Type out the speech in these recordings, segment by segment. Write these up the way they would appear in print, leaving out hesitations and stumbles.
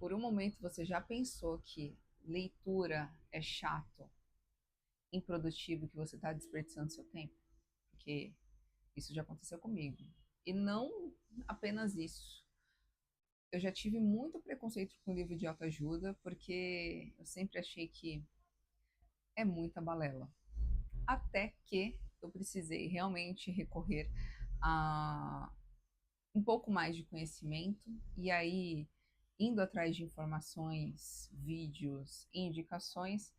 Por um momento você já pensou que leitura é chato, improdutivo, que você está desperdiçando seu tempo? Porque isso já aconteceu comigo. E não apenas isso. Eu já tive muito preconceito com livro de autoajuda, porque eu sempre achei que é muita balela. Até que eu precisei realmente recorrer a um pouco mais de conhecimento, e aí, indo atrás de informações, vídeos, indicações,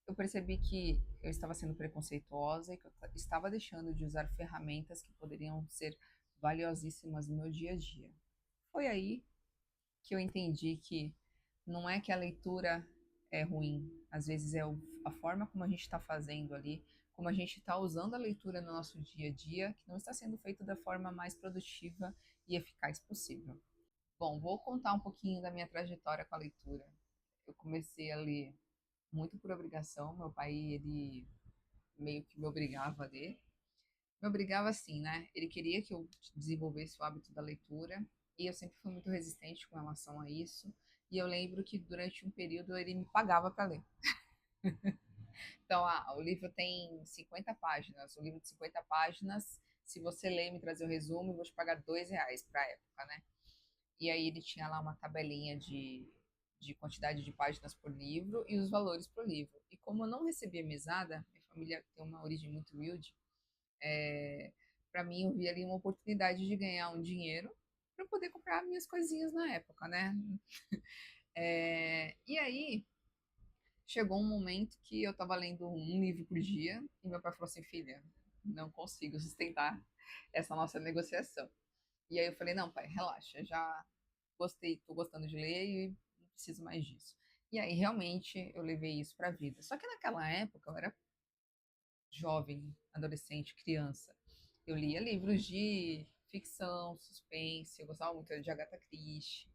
eu percebi que eu estava sendo preconceituosa e que eu estava deixando de usar ferramentas que poderiam ser valiosíssimas no meu dia a dia. Foi aí que eu entendi que não é que a leitura é ruim, às vezes é a forma como a gente está fazendo ali, como a gente está usando a leitura no nosso dia a dia, que não está sendo feito da forma mais produtiva e eficaz possível. Bom, vou contar um pouquinho da minha trajetória com a leitura. Eu comecei a ler muito por obrigação. Meu pai, ele meio que me obrigava a ler. Me obrigava assim, né? Ele queria que eu desenvolvesse o hábito da leitura e eu sempre fui muito resistente com relação a isso. E eu lembro que durante um período ele me pagava para ler. Então, o livro tem 50 páginas. O livro de 50 páginas, se você ler e me trazer o resumo, eu vou te pagar R$ 2 para a época, né? E aí ele tinha lá uma tabelinha de quantidade de páginas por livro e os valores por livro. E como eu não recebia mesada, minha família tem uma origem muito humilde, é, para mim eu vi ali uma oportunidade de ganhar um dinheiro para poder comprar minhas coisinhas na época, né? E aí chegou um momento que eu estava lendo um livro por dia e meu pai falou assim, filha, não consigo sustentar essa nossa negociação. E aí eu falei, não, pai, relaxa, já gostei, tô gostando de ler e não preciso mais disso. E aí realmente eu levei isso para a vida. Só que naquela época eu era jovem, adolescente, criança. Eu lia livros de ficção, suspense, eu gostava muito de Agatha Christie.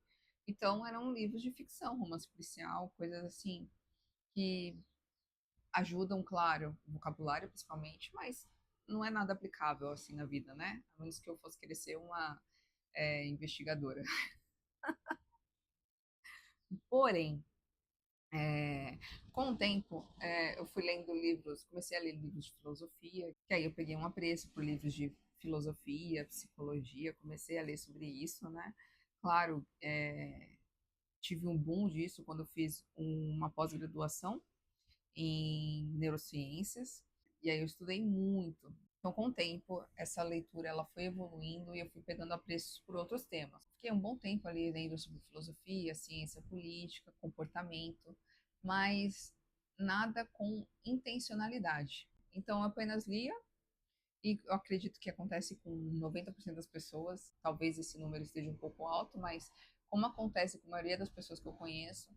Então eram livros de ficção, romance policial, coisas assim que ajudam, claro, o vocabulário principalmente, mas não é nada aplicável assim na vida, né? A menos que eu fosse querer ser uma investigadora. Porém, É, com o tempo, eu fui lendo livros, comecei a ler livros de filosofia, que aí eu peguei um apreço por livros de filosofia, psicologia, comecei a ler sobre isso, né? Claro, tive um boom disso quando eu fiz uma pós-graduação em neurociências, e aí eu estudei muito. Então, com o tempo, essa leitura ela foi evoluindo e eu fui pegando apreços por outros temas. Fiquei um bom tempo ali lendo sobre filosofia, ciência política, comportamento, mas nada com intencionalidade. Então, eu apenas lia, e eu acredito que acontece com 90% das pessoas, talvez esse número esteja um pouco alto, mas como acontece com a maioria das pessoas que eu conheço,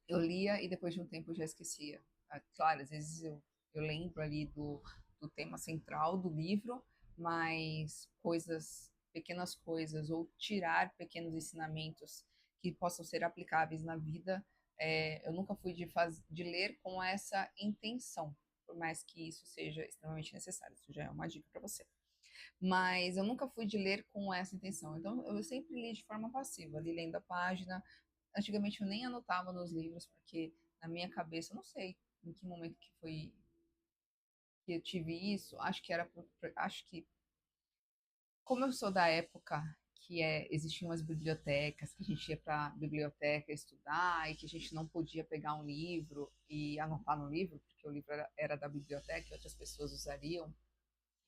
eu lia e depois de um tempo eu já esquecia. Claro, às vezes eu lembro ali do tema central do livro, mas pequenas coisas, ou tirar pequenos ensinamentos que possam ser aplicáveis na vida, eu nunca fui de ler com essa intenção, por mais que isso seja extremamente necessário. Isso já é uma dica para você. Mas eu nunca fui de ler com essa intenção. Então, eu sempre li de forma passiva, ali lendo a página. Antigamente eu nem anotava nos livros, porque na minha cabeça, eu não sei em que momento que foi que eu tive isso. Acho que como eu sou da época que existiam as bibliotecas, que a gente ia para a biblioteca estudar e que a gente não podia pegar um livro e anotar no livro, porque o livro era da biblioteca e outras pessoas usariam,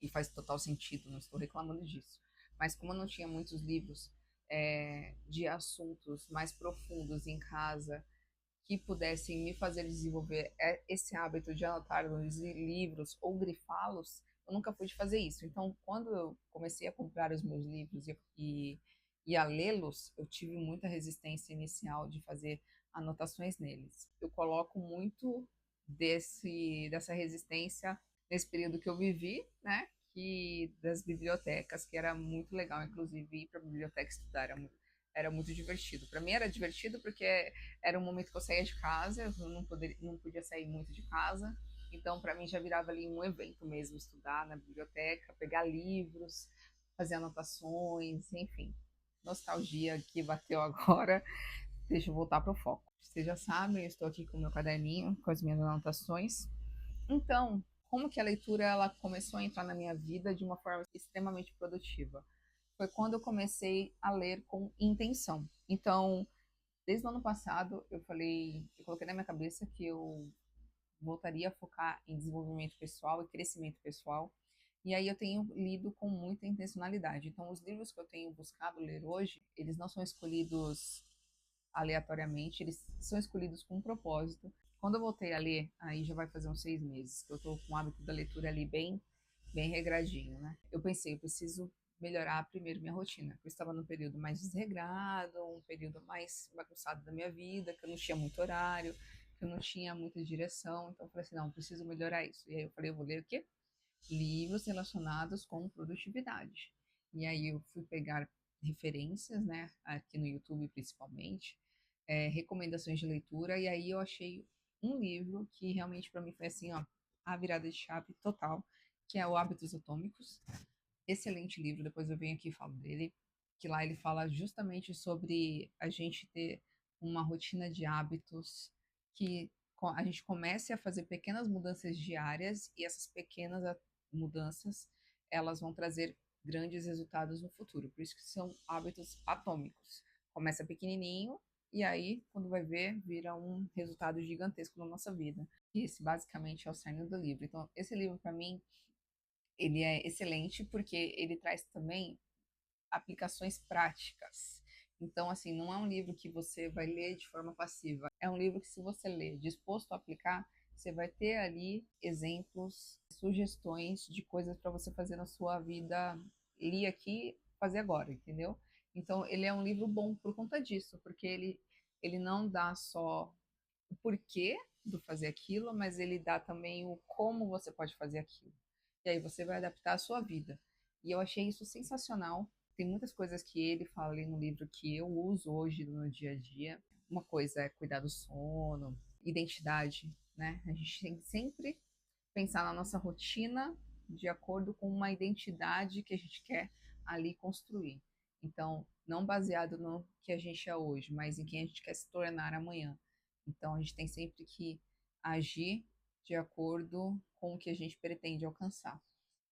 e faz total sentido, não estou reclamando disso. Mas como eu não tinha muitos livros de assuntos mais profundos em casa que pudessem me fazer desenvolver esse hábito de anotar os livros ou grifá-los, eu nunca pude fazer isso. Então, quando eu comecei a comprar os meus livros e a lê-los, eu tive muita resistência inicial de fazer anotações neles. Eu coloco muito dessa resistência nesse período que eu vivi, né? Que das bibliotecas, que era muito legal, inclusive, ir para a biblioteca estudar, era muito divertido. Para mim era divertido porque era um momento que eu saía de casa, eu não podia sair muito de casa, então para mim já virava ali um evento mesmo, estudar na biblioteca, pegar livros, fazer anotações, enfim. Nostalgia que bateu agora. deixa eu voltar para o foco. Vocês já sabem, eu estou aqui com o meu caderninho, com as minhas anotações. Então, como que a leitura ela começou a entrar na minha vida de uma forma extremamente produtiva? Foi quando eu comecei a ler com intenção. Então, desde o ano passado, eu coloquei na minha cabeça que eu voltaria a focar em desenvolvimento pessoal e crescimento pessoal. E aí eu tenho lido com muita intencionalidade. Então, os livros que eu tenho buscado ler hoje, eles não são escolhidos aleatoriamente, eles são escolhidos com um propósito. Quando eu voltei a ler, aí já vai fazer uns 6 meses, que eu estou com o hábito da leitura ali bem regradinho, né? Eu pensei, eu preciso melhorar primeiro minha rotina. Eu estava num período mais desregrado, um período mais bagunçado da minha vida, que eu não tinha muito horário, que eu não tinha muita direção. Então eu falei assim, não, preciso melhorar isso. E aí eu falei, eu vou ler o quê? Livros relacionados com produtividade. E aí eu fui pegar referências, né, aqui no YouTube principalmente, recomendações de leitura, e aí eu achei um livro que realmente para mim foi assim, ó, a virada de chave total, que é o Hábitos Atômicos. Excelente livro, depois eu venho aqui e falo dele, que lá ele fala justamente sobre a gente ter uma rotina de hábitos que a gente comece a fazer pequenas mudanças diárias e essas pequenas mudanças, elas vão trazer grandes resultados no futuro. Por isso que são hábitos atômicos. Começa pequenininho e aí, quando vai ver, vira um resultado gigantesco na nossa vida. E esse basicamente é o cerne do livro. Então, esse livro para mim ele é excelente porque ele traz também aplicações práticas. Então, assim, não é um livro que você vai ler de forma passiva. É um livro que, se você ler disposto a aplicar, você vai ter ali exemplos, sugestões de coisas para você fazer na sua vida, li aqui, fazer agora, entendeu? Então, ele é um livro bom por conta disso, porque ele não dá só o porquê do fazer aquilo, mas ele dá também o como você pode fazer aquilo. E aí você vai adaptar a sua vida. E eu achei isso sensacional. Tem muitas coisas que ele fala ali no livro que eu uso hoje no dia a dia. Uma coisa é cuidar do sono, identidade, né? A gente tem que sempre pensar na nossa rotina de acordo com uma identidade que a gente quer ali construir. Então, não baseado no que a gente é hoje, mas em quem a gente quer se tornar amanhã. Então, a gente tem sempre que agir de acordo com o que a gente pretende alcançar.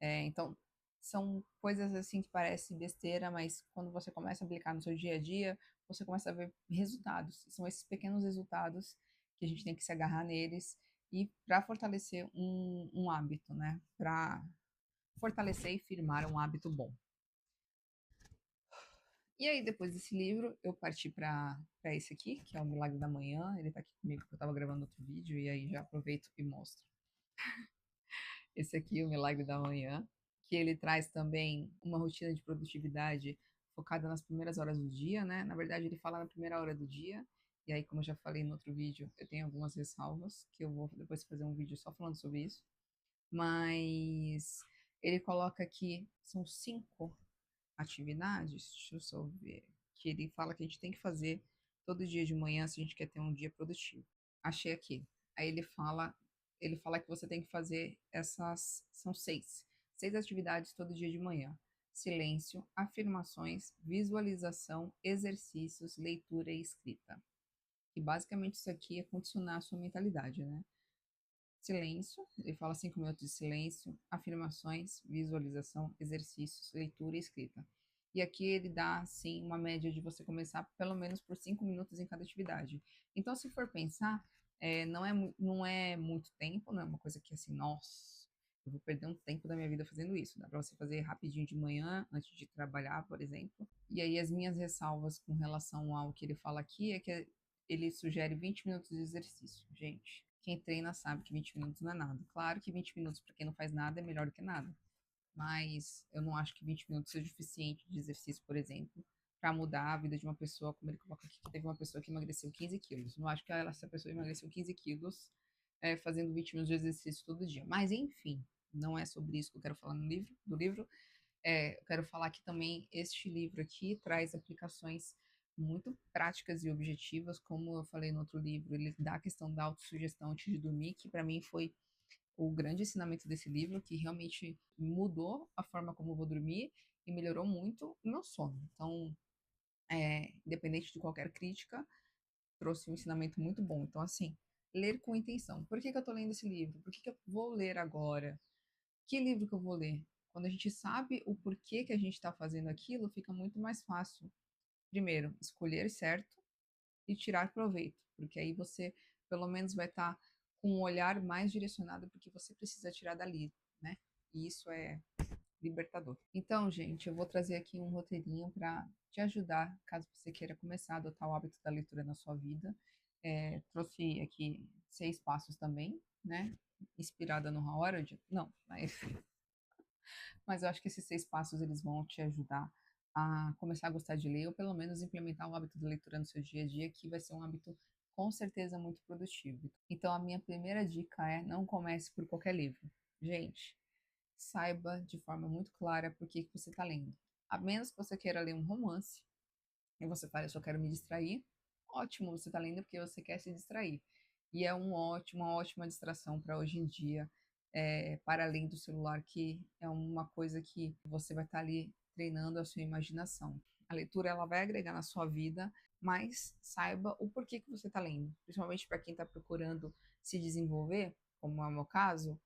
Então, são coisas assim que parecem besteira, mas quando você começa a aplicar no seu dia a dia, você começa a ver resultados. São esses pequenos resultados que a gente tem que se agarrar neles e para fortalecer um hábito, né? Para fortalecer e firmar um hábito bom. E aí, depois desse livro, eu parti para esse aqui, que é o Milagre da Manhã. Ele está aqui comigo porque eu estava gravando outro vídeo, e aí já aproveito e mostro. Esse aqui, o Milagre da Manhã, que ele traz também uma rotina de produtividade focada nas primeiras horas do dia, né? Na verdade, ele fala na primeira hora do dia, e aí, como eu já falei no outro vídeo, eu tenho algumas ressalvas, que eu vou depois fazer um vídeo só falando sobre isso. Mas ele coloca aqui, são 5 atividades, deixa eu só ver, que ele fala que a gente tem que fazer todo dia de manhã se a gente quer ter um dia produtivo. Achei aqui. Aí ele fala que você tem que fazer essas, são 6 atividades todo dia de manhã. Silêncio, afirmações, visualização, exercícios, leitura e escrita. E basicamente isso aqui é condicionar a sua mentalidade, né? Silêncio, ele fala 5 minutos de silêncio, afirmações, visualização, exercícios, leitura e escrita. E aqui ele dá, sim, uma média de você começar pelo menos por 5 minutos em cada atividade. Então, se for pensar, não é muito tempo, não é uma coisa que assim, nossa, eu vou perder um tempo da minha vida fazendo isso. Dá para você fazer rapidinho de manhã, antes de trabalhar, por exemplo. E aí, as minhas ressalvas com relação ao que ele fala aqui é que ele sugere 20 minutos de exercício. Gente, quem treina sabe que 20 minutos não é nada. Claro que 20 minutos para quem não faz nada é melhor do que nada. Mas eu não acho que 20 minutos seja suficiente de exercício, por exemplo, para mudar a vida de uma pessoa, como ele coloca aqui, que teve uma pessoa que emagreceu 15 quilos. Não acho que essa pessoa emagreceu 15 quilos fazendo 20 minutos de exercício todo dia. Mas, enfim, não é sobre isso que eu quero falar do livro. Eu quero falar que também este livro aqui traz aplicações muito práticas e objetivas, como eu falei no outro livro, ele dá a questão da autossugestão antes de dormir, que para mim foi o grande ensinamento desse livro, que realmente mudou a forma como eu vou dormir e melhorou muito o meu sono. Então, independente de qualquer crítica, trouxe um ensinamento muito bom. Então, assim, ler com intenção. Por que que eu tô lendo esse livro? Por que que eu vou ler agora? Que livro que eu vou ler? Quando a gente sabe o porquê que a gente está fazendo aquilo, fica muito mais fácil. Primeiro, escolher certo e tirar proveito, porque aí você pelo menos vai estar com um olhar mais direcionado porque você precisa tirar dali, né? E isso é libertador. Então, gente, eu vou trazer aqui um roteirinho para te ajudar, caso você queira começar a adotar o hábito da leitura na sua vida. Trouxe aqui 6 passos também, né? Inspirada no Howard? Não, mas eu acho que esses 6 passos eles vão te ajudar a começar a gostar de ler, ou pelo menos implementar o hábito de leitura no seu dia a dia, que vai ser um hábito com certeza muito produtivo. Então, a minha primeira dica é: não comece por qualquer livro. Gente, saiba de forma muito clara por que você está lendo. A menos que você queira ler um romance e você fale, eu só quero me distrair, ótimo, você está lendo porque você quer se distrair. E é uma ótima distração para hoje em dia, para além do celular, que é uma coisa que você vai estar ali treinando a sua imaginação. A leitura ela vai agregar na sua vida, mas saiba o porquê que você está lendo, principalmente para quem está procurando se desenvolver, como é o meu caso,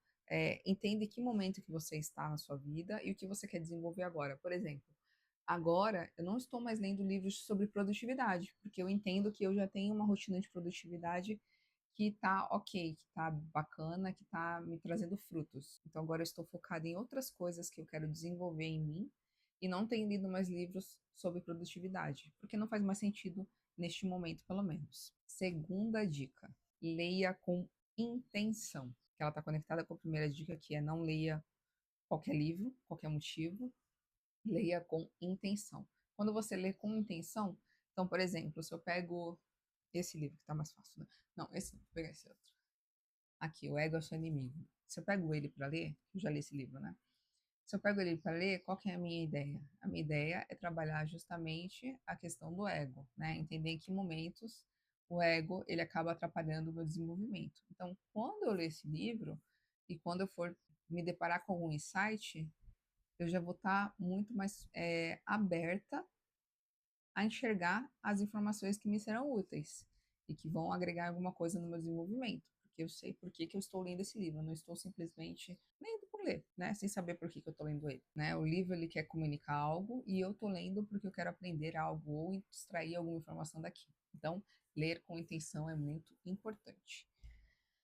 entende que momento que você está na sua vida e o que você quer desenvolver agora. Por exemplo, agora eu não estou mais lendo livros sobre produtividade, porque eu entendo que eu já tenho uma rotina de produtividade que tá ok, que tá bacana, que tá me trazendo frutos. Então agora eu estou focada em outras coisas que eu quero desenvolver em mim e não tenho lido mais livros sobre produtividade, porque não faz mais sentido neste momento, pelo menos. Segunda dica: leia com intenção. Que ela está conectada com a primeira dica, que é não leia qualquer livro, qualquer motivo, leia com intenção. Quando você lê com intenção, então, por exemplo, se eu pego esse livro que tá mais fácil, né? Não, esse não, vou pegar esse outro. Aqui, O Ego é o Seu Inimigo. Se eu pego ele para ler, eu já li esse livro, né? Se eu pego ele para ler, qual que é a minha ideia? A minha ideia é trabalhar justamente a questão do ego, né? Entender em que momentos o ego ele acaba atrapalhando o meu desenvolvimento. Então, quando eu ler esse livro e quando eu for me deparar com algum insight, eu já vou estar muito mais aberta a enxergar as informações que me serão úteis e que vão agregar alguma coisa no meu desenvolvimento, porque eu sei por que que eu estou lendo esse livro, eu não estou simplesmente lendo por ler, né, sem saber por que que eu estou lendo ele, né? O livro ele quer comunicar algo e eu estou lendo porque eu quero aprender algo ou extrair alguma informação daqui. Então, ler com intenção é muito importante.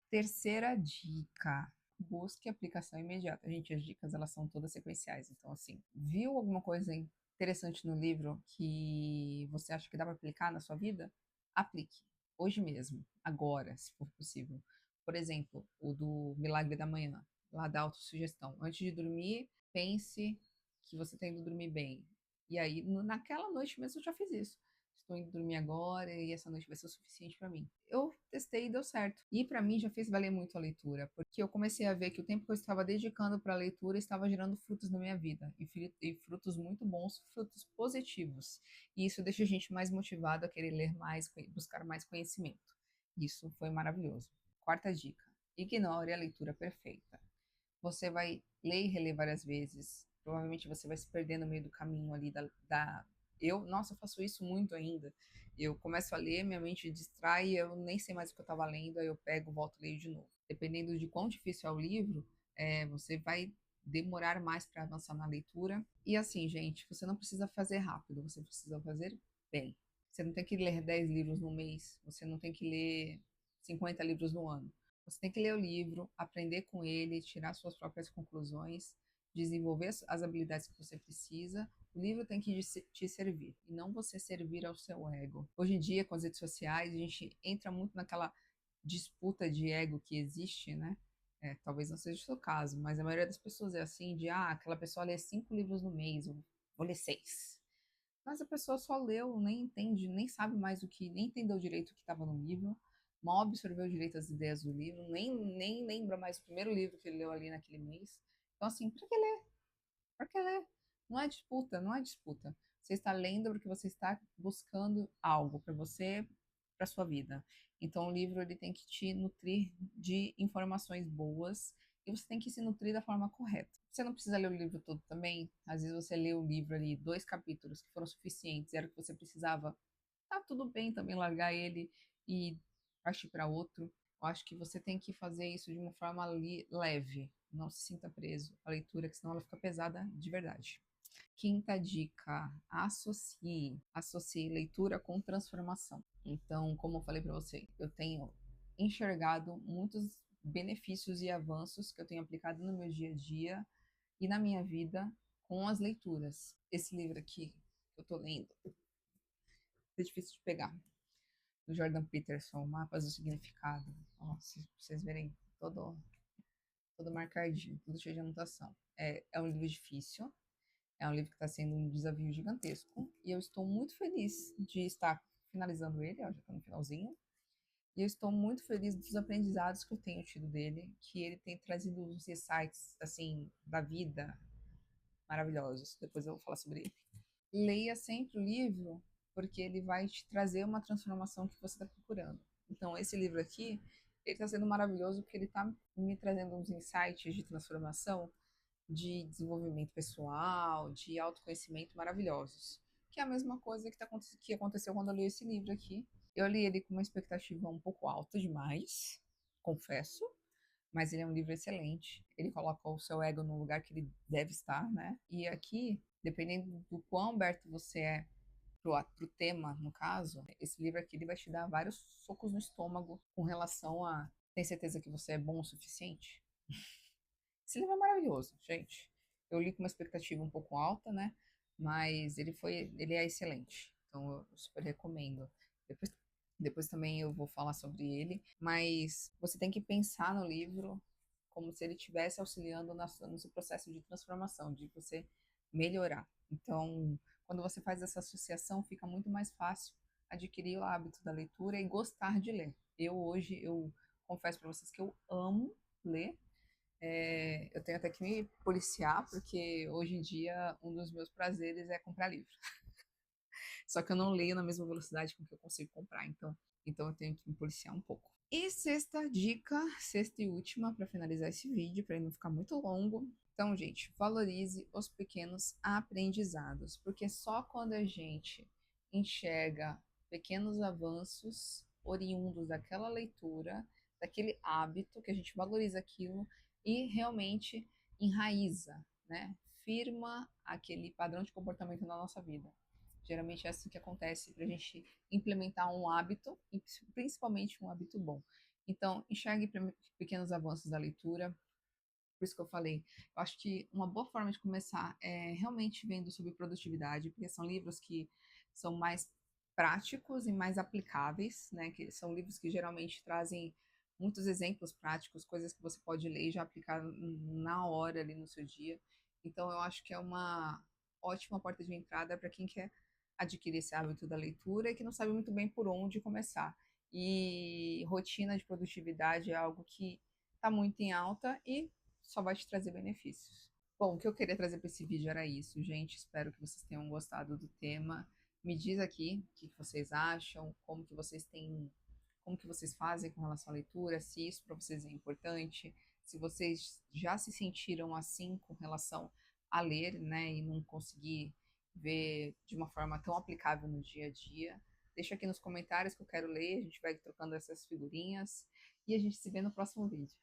Terceira dica: busque aplicação imediata. Gente, as dicas elas são todas sequenciais. Então, assim, viu alguma coisa interessante no livro que você acha que dá para aplicar na sua vida? Aplique. Hoje mesmo, agora, se for possível. Por exemplo, o do Milagre da Manhã, lá da autossugestão. Antes de dormir, pense que você está indo dormir bem. E aí, naquela noite mesmo, eu já fiz isso. Estou indo dormir agora e essa noite vai ser o suficiente para mim. Eu testei e deu certo. E para mim já fez valer muito a leitura, porque eu comecei a ver que o tempo que eu estava dedicando para a leitura estava gerando frutos na minha vida, e frutos muito bons, frutos positivos. E isso deixa a gente mais motivado a querer ler mais, buscar mais conhecimento. Isso foi maravilhoso. Quarta dica: ignore a leitura perfeita. Você vai ler e reler várias vezes. Provavelmente você vai se perder no meio do caminho ali nossa, eu faço isso muito ainda. Eu começo a ler, minha mente distrai, eu nem sei mais o que eu estava lendo, aí eu pego, volto e leio de novo. Dependendo de quão difícil é o livro, você vai demorar mais para avançar na leitura. E assim, gente, você não precisa fazer rápido, você precisa fazer bem. Você não tem que ler 10 livros no mês, você não tem que ler 50 livros no ano. Você tem que ler o livro, aprender com ele, tirar suas próprias conclusões, desenvolver as habilidades que você precisa. O livro tem que te servir e não você servir ao seu ego. Hoje em dia, com as redes sociais, a gente entra muito naquela disputa de ego que existe, né? Talvez não seja o seu caso, mas a maioria das pessoas é assim, aquela pessoa lê 5 livros no mês, eu vou ler 6. Mas a pessoa só leu, nem entende, nem sabe mais nem entendeu direito o que estava no livro, mal absorveu direito as ideias do livro, nem lembra mais o primeiro livro que ele leu ali naquele mês. Então, assim, pra que ler? Pra que ler? Não é disputa, não é disputa. Você está lendo porque você está buscando algo para você, para sua vida. Então, o livro ele tem que te nutrir de informações boas e você tem que se nutrir da forma correta. Você não precisa ler o livro todo também. Às vezes você lê o livro ali, 2 capítulos que foram suficientes, era o que você precisava. tá tudo bem também largar ele e partir para outro. Eu acho que você tem que fazer isso de uma forma leve, não se sinta preso à leitura, que senão ela fica pesada de verdade. Quinta dica: associe leitura com transformação. Então, como eu falei para você, eu tenho enxergado muitos benefícios e avanços que eu tenho aplicado no meu dia a dia e na minha vida com as leituras. Esse livro aqui que eu tô lendo é difícil de pegar, do Jordan Peterson, Mapas do Significado. Nossa, pra vocês verem todo marcadinho, tudo cheio de anotação. É um livro difícil, é um livro que está sendo um desafio gigantesco e eu estou muito feliz de estar finalizando ele, ó, já está no finalzinho. E eu estou muito feliz dos aprendizados que eu tenho tido dele, que ele tem trazido uns insights, assim, da vida maravilhosos. Depois eu vou falar sobre ele. Leia sempre o livro, porque ele vai te trazer uma transformação que você está procurando. Então, esse livro aqui, ele está sendo maravilhoso porque ele está me trazendo uns insights de transformação, de desenvolvimento pessoal, de autoconhecimento maravilhosos. Que é a mesma coisa que aconteceu quando eu li esse livro aqui. Eu li ele com uma expectativa um pouco alta demais, confesso, mas ele é um livro excelente. Ele coloca o seu ego no lugar que ele deve estar, né? E aqui, dependendo do quão aberto você é pro tema, no caso, esse livro aqui ele vai te dar vários socos no estômago com relação a tem certeza que você é bom o suficiente? Esse livro é maravilhoso, gente. Eu li com uma expectativa um pouco alta, né? Mas ele é excelente. Então eu super recomendo. Depois, depois também eu vou falar sobre ele, mas você tem que pensar no livro como se ele estivesse auxiliando no seu processo de transformação, de você melhorar. Então, quando você faz essa associação, fica muito mais fácil adquirir o hábito da leitura e gostar de ler. Eu confesso para vocês que eu amo ler. Eu tenho até que me policiar, porque hoje em dia um dos meus prazeres é comprar livro. Só que eu não leio na mesma velocidade com que eu consigo comprar, então eu tenho que me policiar um pouco. E sexta dica, sexta e última, para finalizar esse vídeo, para ele não ficar muito longo. Então, gente, valorize os pequenos aprendizados, porque só quando a gente enxerga pequenos avanços oriundos daquela leitura, daquele hábito, que a gente valoriza aquilo e realmente enraiza, né? Firma aquele padrão de comportamento na nossa vida. Geralmente é assim que acontece para a gente implementar um hábito, e principalmente um hábito bom. Então, enxergue pequenos avanços da leitura. Por isso que eu falei, eu acho que uma boa forma de começar é realmente vendo sobre produtividade, porque são livros que são mais práticos e mais aplicáveis, né? Que são livros que geralmente trazem muitos exemplos práticos, coisas que você pode ler e já aplicar na hora ali no seu dia. Então, eu acho que é uma ótima porta de entrada para quem quer adquirir esse hábito da leitura e que não sabe muito bem por onde começar. E rotina de produtividade é algo que está muito em alta e só vai te trazer benefícios. Bom, o que eu queria trazer para esse vídeo era isso, gente. Espero que vocês tenham gostado do tema. Me diz aqui o que vocês acham, como que vocês fazem com relação à leitura, se isso para vocês é importante, se vocês já se sentiram assim com relação a ler, né, e não conseguir ver de uma forma tão aplicável no dia a dia. Deixa aqui nos comentários que eu quero ler, a gente vai trocando essas figurinhas e a gente se vê no próximo vídeo.